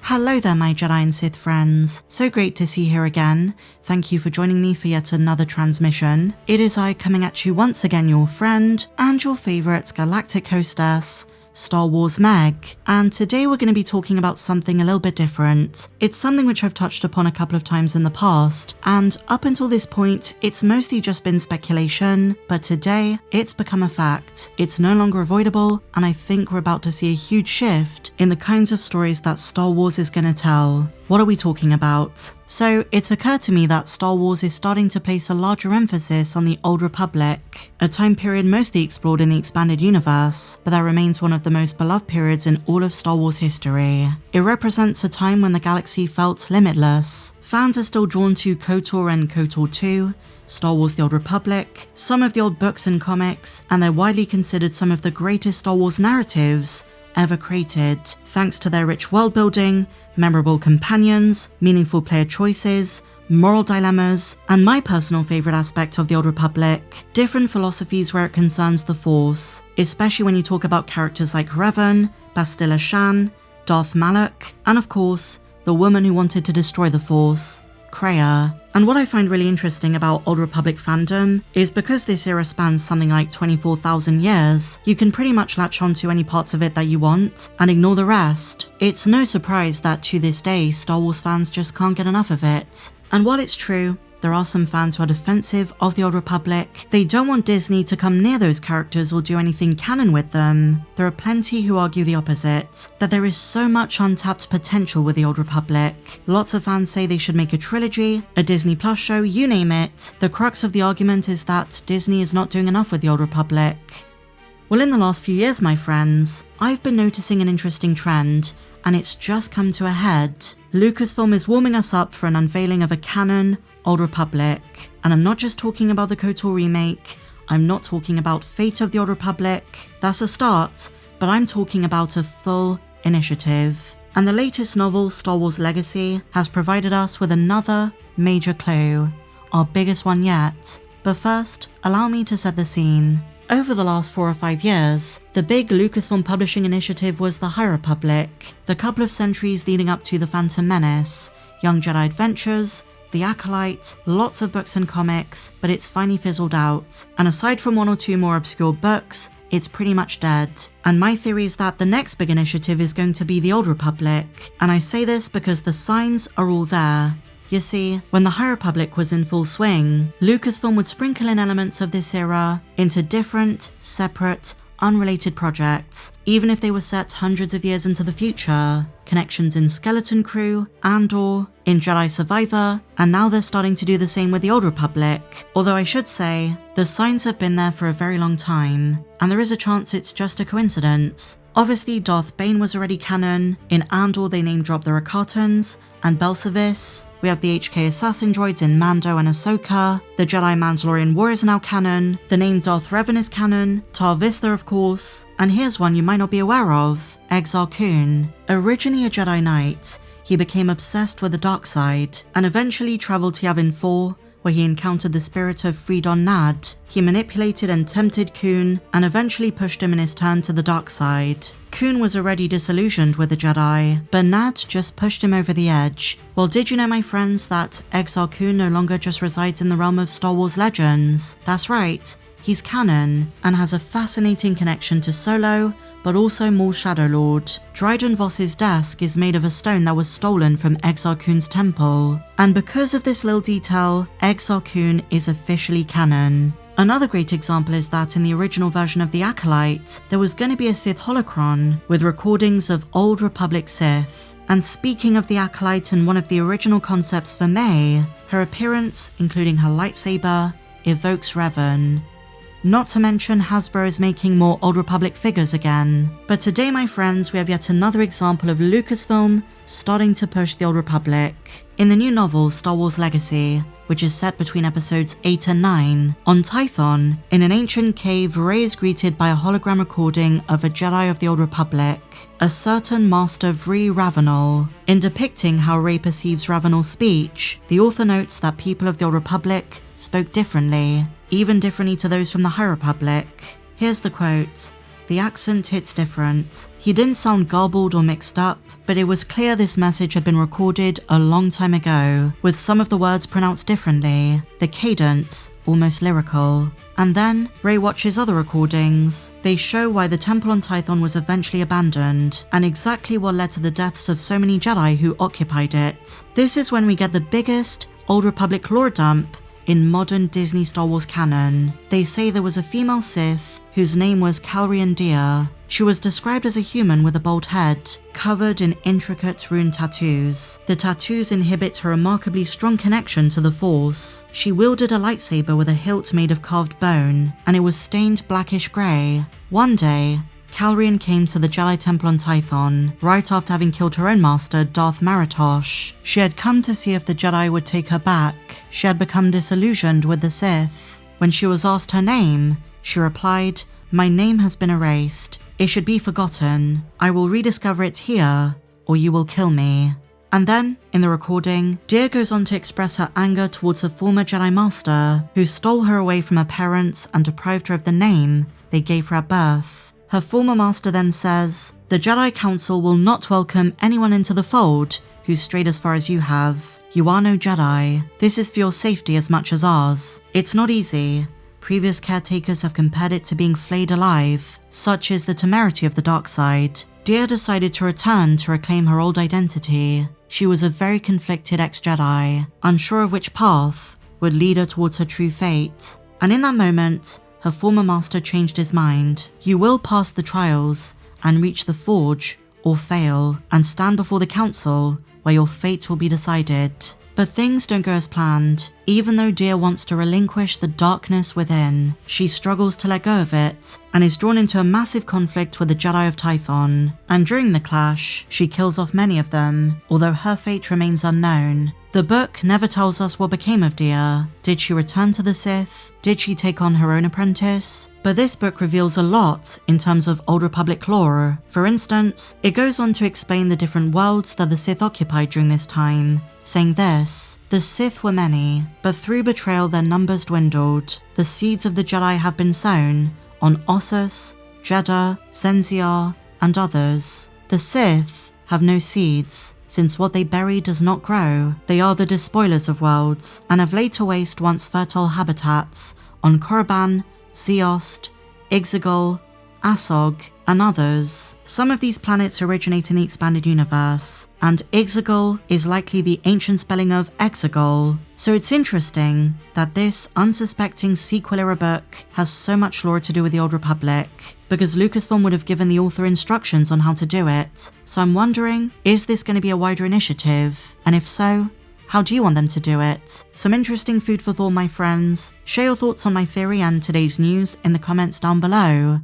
Hello there my Jedi and Sith friends, so great to see you here again. Thank you for joining me for yet another transmission. It is I coming at you once again, your friend and your favourite galactic hostess, Star Wars Meg, and today we're going to be talking about something a little bit different. It's something which I've touched upon a couple of times in the past, and up until this point, it's mostly just been speculation, but today, it's become a fact. It's no longer avoidable, and I think we're about to see a huge shift in the kinds of stories that Star Wars is going to tell. What are we talking about? So, it's occurred to me that Star Wars is starting to place a larger emphasis on the Old Republic, a time period mostly explored in the expanded universe, but that remains one of the most beloved periods in all of Star Wars history. It represents a time when the galaxy felt limitless. Fans are still drawn to KOTOR and KOTOR 2, Star Wars The Old Republic, some of the old books and comics, and they're widely considered some of the greatest Star Wars narratives ever created, thanks to their rich world building, memorable companions, meaningful player choices, moral dilemmas, and my personal favourite aspect of the Old Republic, different philosophies where it concerns the Force, especially when you talk about characters like Revan, Bastila Shan, Darth Malak, and of course, the woman who wanted to destroy the Force, Kreia. And what I find really interesting about Old Republic fandom is because this era spans something like 24,000 years, you can pretty much latch onto any parts of it that you want and ignore the rest. It's no surprise that to this day, Star Wars fans just can't get enough of it. And while it's true, there are some fans who are defensive of the Old Republic. They don't want Disney to come near those characters or do anything canon with them. There are plenty who argue the opposite, that there is so much untapped potential with the Old Republic. Lots of fans say they should make a trilogy, a Disney Plus show, you name it. The crux of the argument is that Disney is not doing enough with the Old Republic. Well, in the last few years, my friends, I've been noticing an interesting trend, and it's just come to a head. Lucasfilm is warming us up for an unveiling of a canon Old Republic. And I'm not just talking about the KOTOR remake, I'm not talking about Fate of the Old Republic. That's a start, but I'm talking about a full initiative. And the latest novel, Star Wars Legacy, has provided us with another major clue, our biggest one yet. But first, allow me to set the scene. Over the last 4 or 5 years, the big Lucasfilm publishing initiative was the High Republic, the couple of centuries leading up to The Phantom Menace, Young Jedi Adventures, The Acolyte, lots of books and comics, but it's finally fizzled out. And aside from 1 or 2 more obscure books, it's pretty much dead. And my theory is that the next big initiative is going to be the Old Republic. And I say this because the signs are all there. You see, when the High Republic was in full swing, Lucasfilm would sprinkle in elements of this era into different, separate, unrelated projects, even if they were set hundreds of years into the future. Connections in Skeleton Crew, Andor, in Jedi Survivor, and now they're starting to do the same with the Old Republic. Although I should say, the signs have been there for a very long time, and there is a chance it's just a coincidence. Obviously, Darth Bane was already canon, in Andor they name-dropped the Rakatans, and Belsavis. We have the HK assassin droids in Mando and Ahsoka, the Jedi Mandalorian War is now canon, the name Darth Revan is canon, Tar Vizsla of course, and here's one you might not be aware of, Exar Kun. Originally a Jedi Knight, he became obsessed with the dark side, and eventually travelled to Yavin 4, where he encountered the spirit of Freedon Nad. He manipulated and tempted Kun, and eventually pushed him in his turn to the dark side. Kun was already disillusioned with the Jedi, but Nad just pushed him over the edge. Well, did you know, my friends, that Exar Kun no longer just resides in the realm of Star Wars legends? That's right, he's canon, and has a fascinating connection to Solo, but also Maul Shadowlord. Dryden Voss's desk is made of a stone that was stolen from Exar Kun's temple. And because of this little detail, Exar Kun is officially canon. Another great example is that in the original version of The Acolyte, there was going to be a Sith holocron with recordings of Old Republic Sith. And speaking of The Acolyte and one of the original concepts for May, her appearance, including her lightsaber, evokes Revan. Not to mention Hasbro is making more Old Republic figures again. But today, my friends, we have yet another example of Lucasfilm starting to push the Old Republic. In the new novel, Star Wars Legacy, which is set between episodes 8 and 9, on Tython, in an ancient cave, Rey is greeted by a hologram recording of a Jedi of the Old Republic, a certain Master Vree Ravenel. In depicting how Rey perceives Ravenel's speech, the author notes that people of the Old Republic spoke differently, even differently to those from the High Republic. Here's the quote: the accent hits different. He didn't sound garbled or mixed up, but it was clear this message had been recorded a long time ago, with some of the words pronounced differently, the cadence almost lyrical. And then, Rey watches other recordings. They show why the temple on Tython was eventually abandoned, and exactly what led to the deaths of so many Jedi who occupied it. This is when we get the biggest Old Republic lore dump in modern Disney Star Wars canon. They say there was a female Sith whose name was Calrian Dia. She was described as a human with a bald head, covered in intricate rune tattoos. The tattoos inhibit her remarkably strong connection to the Force. She wielded a lightsaber with a hilt made of carved bone, and it was stained blackish grey. One day, Calrian came to the Jedi Temple on Tython, right after having killed her own master, Darth Maratosh. She had come to see if the Jedi would take her back. She had become disillusioned with the Sith. When she was asked her name, she replied, "My name has been erased. It should be forgotten. I will rediscover it here, or you will kill me." And then, in the recording, Dia goes on to express her anger towards her former Jedi Master, who stole her away from her parents and deprived her of the name they gave her at birth. Her former master then says, "The Jedi Council will not welcome anyone into the fold who strayed as far as you have. You are no Jedi. This is for your safety as much as ours. It's not easy. Previous caretakers have compared it to being flayed alive. Such is the temerity of the dark side." Dia decided to return to reclaim her old identity. She was a very conflicted ex-Jedi, unsure of which path would lead her towards her true fate. And in that moment, her former master changed his mind. You will pass the trials and reach the Forge, or fail, and stand before the Council, where your fate will be decided. But things don't go as planned. Even though Dia wants to relinquish the darkness within, she struggles to let go of it, and is drawn into a massive conflict with the Jedi of Tython. And during the clash, she kills off many of them, although her fate remains unknown. The book never tells us what became of Dia. Did she return to the Sith? Did she take on her own apprentice? But this book reveals a lot in terms of Old Republic lore. For instance, it goes on to explain the different worlds that the Sith occupied during this time, saying this: "The Sith were many, but through betrayal their numbers dwindled. The seeds of the Jedi have been sown on Ossus, Jeddah, Zenziar, and others. The Sith have no seeds, since what they bury does not grow. They are the despoilers of worlds, and have laid to waste once fertile habitats on Korriban, Zeost, Exegol, Asog, and others. Some of these planets originate in the expanded universe, and Exegol is likely the ancient spelling of Exegol. So it's interesting that this unsuspecting sequel-era book has so much lore to do with the Old Republic, because Lucasfilm would have given the author instructions on how to do it. So I'm wondering, is this going to be a wider initiative? And if so, how do you want them to do it? Some interesting food for thought, my friends. Share your thoughts on my theory and today's news in the comments down below.